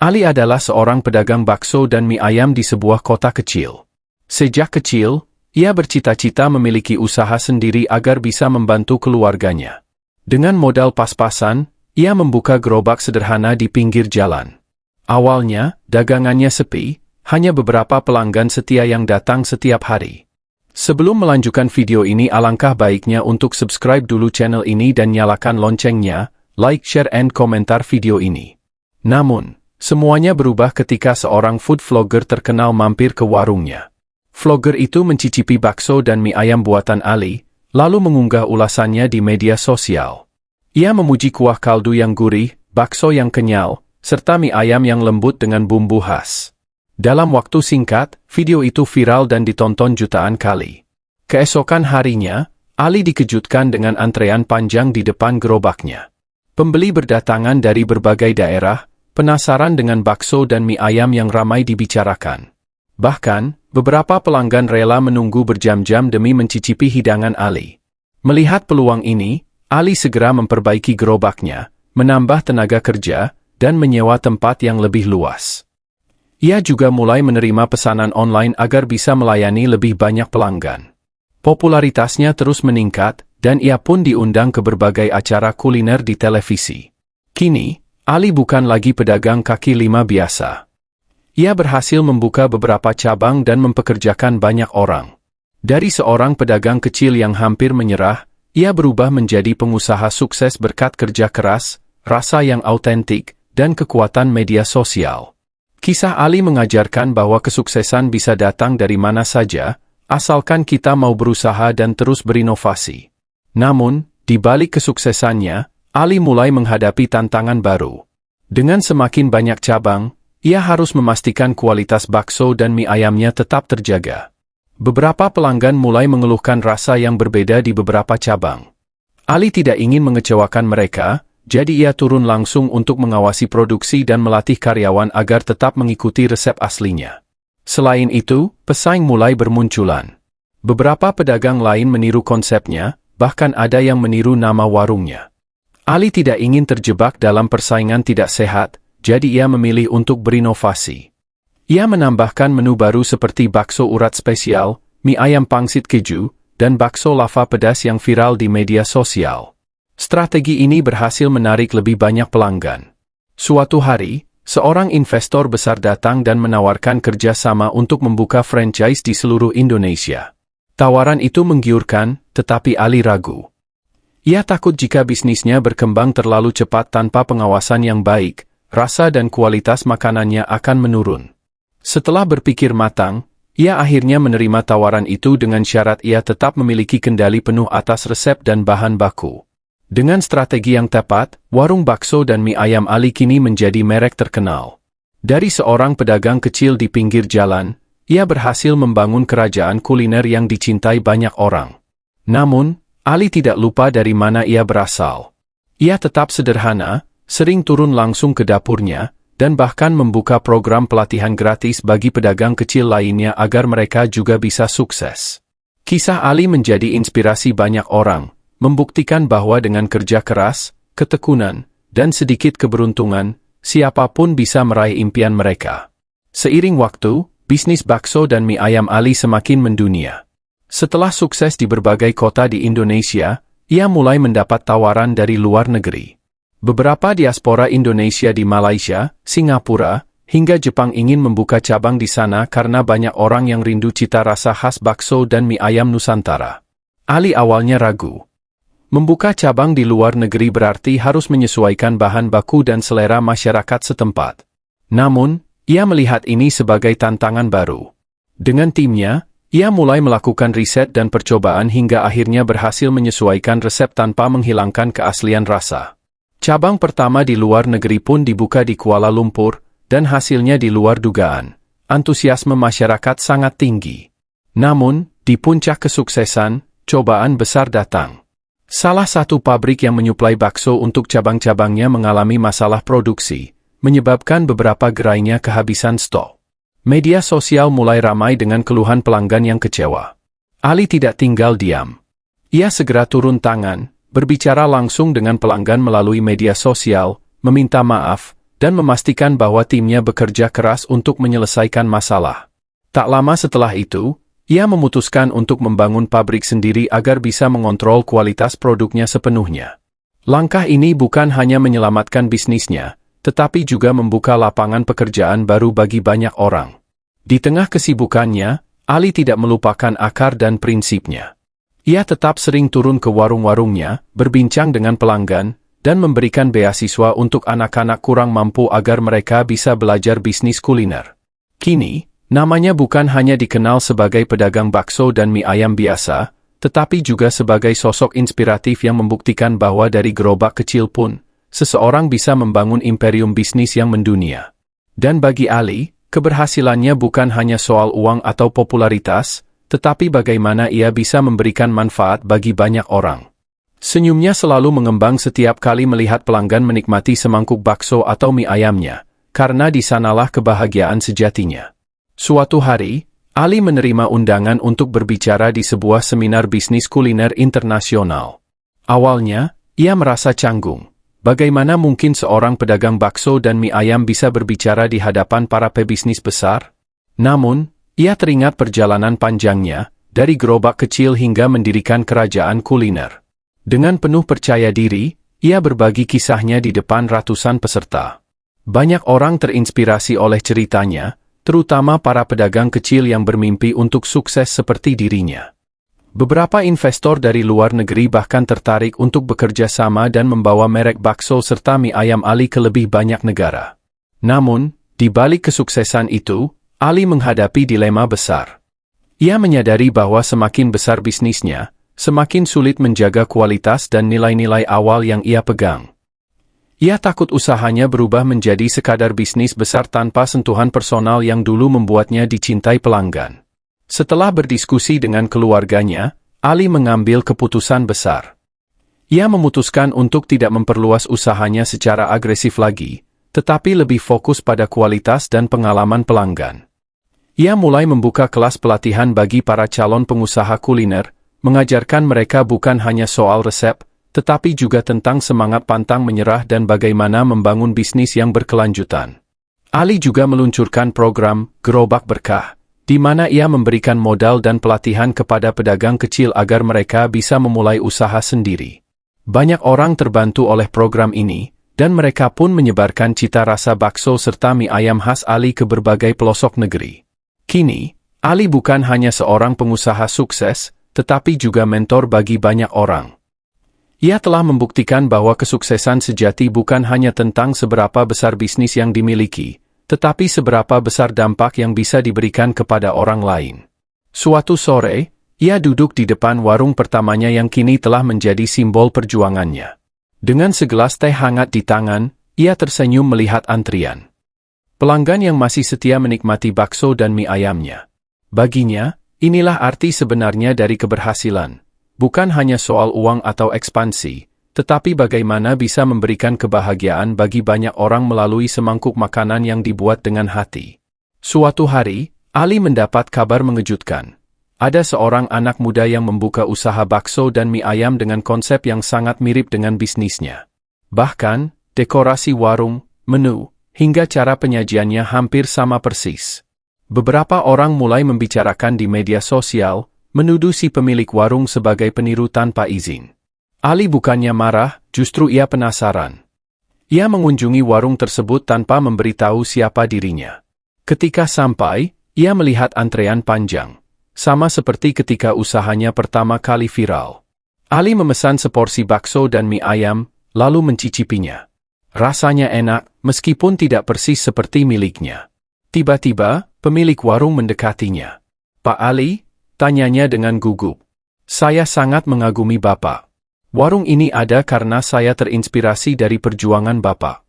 Ali adalah seorang pedagang bakso dan mie ayam di sebuah kota kecil. Sejak kecil, ia bercita-cita memiliki usaha sendiri agar bisa membantu keluarganya. Dengan modal pas-pasan, ia membuka gerobak sederhana di pinggir jalan. Awalnya, dagangannya sepi, hanya beberapa pelanggan setia yang datang setiap hari. Sebelum melanjutkan video ini, alangkah baiknya untuk subscribe dulu channel ini dan nyalakan loncengnya, like, share, and komentar video ini. Namun, semuanya berubah ketika seorang food vlogger terkenal mampir ke warungnya. Vlogger itu mencicipi bakso dan mie ayam buatan Ali, lalu mengunggah ulasannya di media sosial. Ia memuji kuah kaldu yang gurih, bakso yang kenyal, serta mie ayam yang lembut dengan bumbu khas. Dalam waktu singkat, video itu viral dan ditonton jutaan kali. Keesokan harinya, Ali dikejutkan dengan antrean panjang di depan gerobaknya. Pembeli berdatangan dari berbagai daerah, penasaran dengan bakso dan mie ayam yang ramai dibicarakan. Bahkan, beberapa pelanggan rela menunggu berjam-jam demi mencicipi hidangan Ali. Melihat peluang ini, Ali segera memperbaiki gerobaknya, menambah tenaga kerja, dan menyewa tempat yang lebih luas. Ia juga mulai menerima pesanan online agar bisa melayani lebih banyak pelanggan. Popularitasnya terus meningkat, dan ia pun diundang ke berbagai acara kuliner di televisi. Kini, Ali bukan lagi pedagang kaki lima biasa. Ia berhasil membuka beberapa cabang dan mempekerjakan banyak orang. Dari seorang pedagang kecil yang hampir menyerah, ia berubah menjadi pengusaha sukses berkat kerja keras, rasa yang autentik, dan kekuatan media sosial. Kisah Ali mengajarkan bahwa kesuksesan bisa datang dari mana saja, asalkan kita mau berusaha dan terus berinovasi. Namun, di balik kesuksesannya, Ali mulai menghadapi tantangan baru. Dengan semakin banyak cabang, ia harus memastikan kualitas bakso dan mie ayamnya tetap terjaga. Beberapa pelanggan mulai mengeluhkan rasa yang berbeda di beberapa cabang. Ali tidak ingin mengecewakan mereka, jadi ia turun langsung untuk mengawasi produksi dan melatih karyawan agar tetap mengikuti resep aslinya. Selain itu, pesaing mulai bermunculan. Beberapa pedagang lain meniru konsepnya, bahkan ada yang meniru nama warungnya. Ali tidak ingin terjebak dalam persaingan tidak sehat, jadi ia memilih untuk berinovasi. Ia menambahkan menu baru seperti bakso urat spesial, mie ayam pangsit keju, dan bakso lava pedas yang viral di media sosial. Strategi ini berhasil menarik lebih banyak pelanggan. Suatu hari, seorang investor besar datang dan menawarkan kerjasama untuk membuka franchise di seluruh Indonesia. Tawaran itu menggiurkan, tetapi Ali ragu. Ia takut jika bisnisnya berkembang terlalu cepat tanpa pengawasan yang baik, rasa dan kualitas makanannya akan menurun. Setelah berpikir matang, ia akhirnya menerima tawaran itu dengan syarat ia tetap memiliki kendali penuh atas resep dan bahan baku. Dengan strategi yang tepat, warung bakso dan mie ayam Ali kini menjadi merek terkenal. Dari seorang pedagang kecil di pinggir jalan, ia berhasil membangun kerajaan kuliner yang dicintai banyak orang. Namun, Ali tidak lupa dari mana ia berasal. Ia tetap sederhana, sering turun langsung ke dapurnya, dan bahkan membuka program pelatihan gratis bagi pedagang kecil lainnya agar mereka juga bisa sukses. Kisah Ali menjadi inspirasi banyak orang, membuktikan bahwa dengan kerja keras, ketekunan, dan sedikit keberuntungan, siapapun bisa meraih impian mereka. Seiring waktu, bisnis bakso dan mie ayam Ali semakin mendunia. Setelah sukses di berbagai kota di Indonesia, ia mulai mendapat tawaran dari luar negeri. Beberapa diaspora Indonesia di Malaysia, Singapura, hingga Jepang ingin membuka cabang di sana karena banyak orang yang rindu cita rasa khas bakso dan mie ayam Nusantara. Ali awalnya ragu. Membuka cabang di luar negeri berarti harus menyesuaikan bahan baku dan selera masyarakat setempat. Namun, ia melihat ini sebagai tantangan baru. Dengan timnya, ia mulai melakukan riset dan percobaan hingga akhirnya berhasil menyesuaikan resep tanpa menghilangkan keaslian rasa. Cabang pertama di luar negeri pun dibuka di Kuala Lumpur, dan hasilnya di luar dugaan. Antusiasme masyarakat sangat tinggi. Namun, di puncak kesuksesan, cobaan besar datang. Salah satu pabrik yang menyuplai bakso untuk cabang-cabangnya mengalami masalah produksi, menyebabkan beberapa gerainya kehabisan stok. Media sosial mulai ramai dengan keluhan pelanggan yang kecewa. Ali tidak tinggal diam. Ia segera turun tangan, berbicara langsung dengan pelanggan melalui media sosial, meminta maaf, dan memastikan bahwa timnya bekerja keras untuk menyelesaikan masalah. Tak lama setelah itu, ia memutuskan untuk membangun pabrik sendiri agar bisa mengontrol kualitas produknya sepenuhnya. Langkah ini bukan hanya menyelamatkan bisnisnya, tetapi juga membuka lapangan pekerjaan baru bagi banyak orang. Di tengah kesibukannya, Ali tidak melupakan akar dan prinsipnya. Ia tetap sering turun ke warung-warungnya, berbincang dengan pelanggan, dan memberikan beasiswa untuk anak-anak kurang mampu agar mereka bisa belajar bisnis kuliner. Kini, namanya bukan hanya dikenal sebagai pedagang bakso dan mie ayam biasa, tetapi juga sebagai sosok inspiratif yang membuktikan bahwa dari gerobak kecil pun, seseorang bisa membangun imperium bisnis yang mendunia. Dan bagi Ali, keberhasilannya bukan hanya soal uang atau popularitas, tetapi bagaimana ia bisa memberikan manfaat bagi banyak orang. Senyumnya selalu mengembang setiap kali melihat pelanggan menikmati semangkuk bakso atau mie ayamnya, karena di sanalah kebahagiaan sejatinya. Suatu hari, Ali menerima undangan untuk berbicara di sebuah seminar bisnis kuliner internasional. Awalnya, ia merasa canggung. Bagaimana mungkin seorang pedagang bakso dan mie ayam bisa berbicara di hadapan para pebisnis besar? Namun, ia teringat perjalanan panjangnya, dari gerobak kecil hingga mendirikan kerajaan kuliner. Dengan penuh percaya diri, ia berbagi kisahnya di depan ratusan peserta. Banyak orang terinspirasi oleh ceritanya, terutama para pedagang kecil yang bermimpi untuk sukses seperti dirinya. Beberapa investor dari luar negeri bahkan tertarik untuk bekerja sama dan membawa merek bakso serta mie ayam Ali ke lebih banyak negara. Namun, di balik kesuksesan itu, Ali menghadapi dilema besar. Ia menyadari bahwa semakin besar bisnisnya, semakin sulit menjaga kualitas dan nilai-nilai awal yang ia pegang. Ia takut usahanya berubah menjadi sekadar bisnis besar tanpa sentuhan personal yang dulu membuatnya dicintai pelanggan. Setelah berdiskusi dengan keluarganya, Ali mengambil keputusan besar. Ia memutuskan untuk tidak memperluas usahanya secara agresif lagi, tetapi lebih fokus pada kualitas dan pengalaman pelanggan. Ia mulai membuka kelas pelatihan bagi para calon pengusaha kuliner, mengajarkan mereka bukan hanya soal resep, tetapi juga tentang semangat pantang menyerah dan bagaimana membangun bisnis yang berkelanjutan. Ali juga meluncurkan program Gerobak Berkah, di mana ia memberikan modal dan pelatihan kepada pedagang kecil agar mereka bisa memulai usaha sendiri. Banyak orang terbantu oleh program ini, dan mereka pun menyebarkan cita rasa bakso serta mie ayam khas Ali ke berbagai pelosok negeri. Kini, Ali bukan hanya seorang pengusaha sukses, tetapi juga mentor bagi banyak orang. Ia telah membuktikan bahwa kesuksesan sejati bukan hanya tentang seberapa besar bisnis yang dimiliki, tetapi seberapa besar dampak yang bisa diberikan kepada orang lain. Suatu sore, ia duduk di depan warung pertamanya yang kini telah menjadi simbol perjuangannya. Dengan segelas teh hangat di tangan, ia tersenyum melihat antrian pelanggan yang masih setia menikmati bakso dan mie ayamnya. Baginya, inilah arti sebenarnya dari keberhasilan. Bukan hanya soal uang atau ekspansi, tetapi bagaimana bisa memberikan kebahagiaan bagi banyak orang melalui semangkuk makanan yang dibuat dengan hati. Suatu hari, Ali mendapat kabar mengejutkan. Ada seorang anak muda yang membuka usaha bakso dan mie ayam dengan konsep yang sangat mirip dengan bisnisnya. Bahkan, dekorasi warung, menu, hingga cara penyajiannya hampir sama persis. Beberapa orang mulai membicarakan di media sosial, menuduh si pemilik warung sebagai peniru tanpa izin. Ali bukannya marah, justru ia penasaran. Ia mengunjungi warung tersebut tanpa memberitahu siapa dirinya. Ketika sampai, ia melihat antrean panjang. Sama seperti ketika usahanya pertama kali viral. Ali memesan seporsi bakso dan mie ayam, lalu mencicipinya. Rasanya enak, meskipun tidak persis seperti miliknya. Tiba-tiba, pemilik warung mendekatinya. "Pak Ali?" tanyanya dengan gugup. "Saya sangat mengagumi Bapak. Warung ini ada karena saya terinspirasi dari perjuangan Bapak."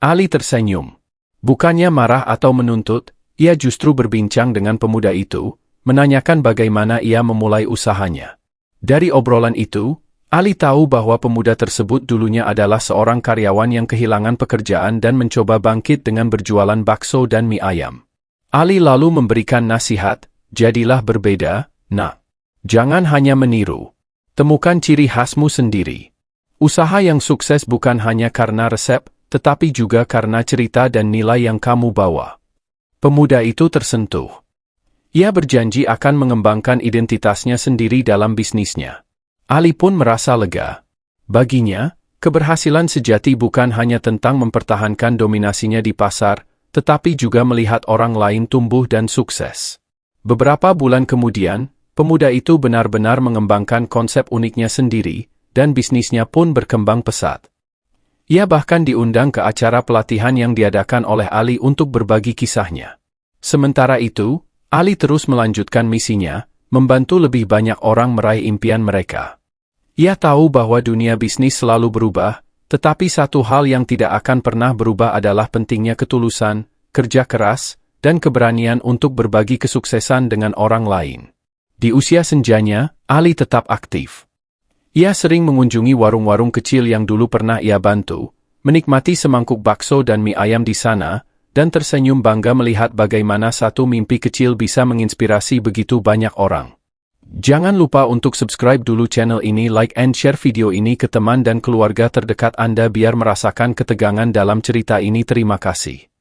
Ali tersenyum. Bukannya marah atau menuntut, ia justru berbincang dengan pemuda itu, menanyakan bagaimana ia memulai usahanya. Dari obrolan itu, Ali tahu bahwa pemuda tersebut dulunya adalah seorang karyawan yang kehilangan pekerjaan dan mencoba bangkit dengan berjualan bakso dan mie ayam. Ali lalu memberikan nasihat, "Jadilah berbeda, nak. Jangan hanya meniru. Temukan ciri khasmu sendiri. Usaha yang sukses bukan hanya karena resep, tetapi juga karena cerita dan nilai yang kamu bawa. Pemuda itu tersentuh. Ia berjanji akan mengembangkan identitasnya sendiri dalam bisnisnya. Ali pun merasa lega. Baginya, keberhasilan sejati bukan hanya tentang mempertahankan dominasinya di pasar, tetapi juga melihat orang lain tumbuh dan sukses. Beberapa bulan kemudian, pemuda itu benar-benar mengembangkan konsep uniknya sendiri, dan bisnisnya pun berkembang pesat. Ia bahkan diundang ke acara pelatihan yang diadakan oleh Ali untuk berbagi kisahnya. Sementara itu, Ali terus melanjutkan misinya, membantu lebih banyak orang meraih impian mereka. Ia tahu bahwa dunia bisnis selalu berubah, tetapi satu hal yang tidak akan pernah berubah adalah pentingnya ketulusan, kerja keras, dan keberanian untuk berbagi kesuksesan dengan orang lain. Di usia senjanya, Ali tetap aktif. Ia sering mengunjungi warung-warung kecil yang dulu pernah ia bantu, menikmati semangkuk bakso dan mie ayam di sana, dan tersenyum bangga melihat bagaimana satu mimpi kecil bisa menginspirasi begitu banyak orang. Jangan lupa untuk subscribe dulu channel ini, like and share video ini ke teman dan keluarga terdekat Anda biar merasakan ketegangan dalam cerita ini. Terima kasih.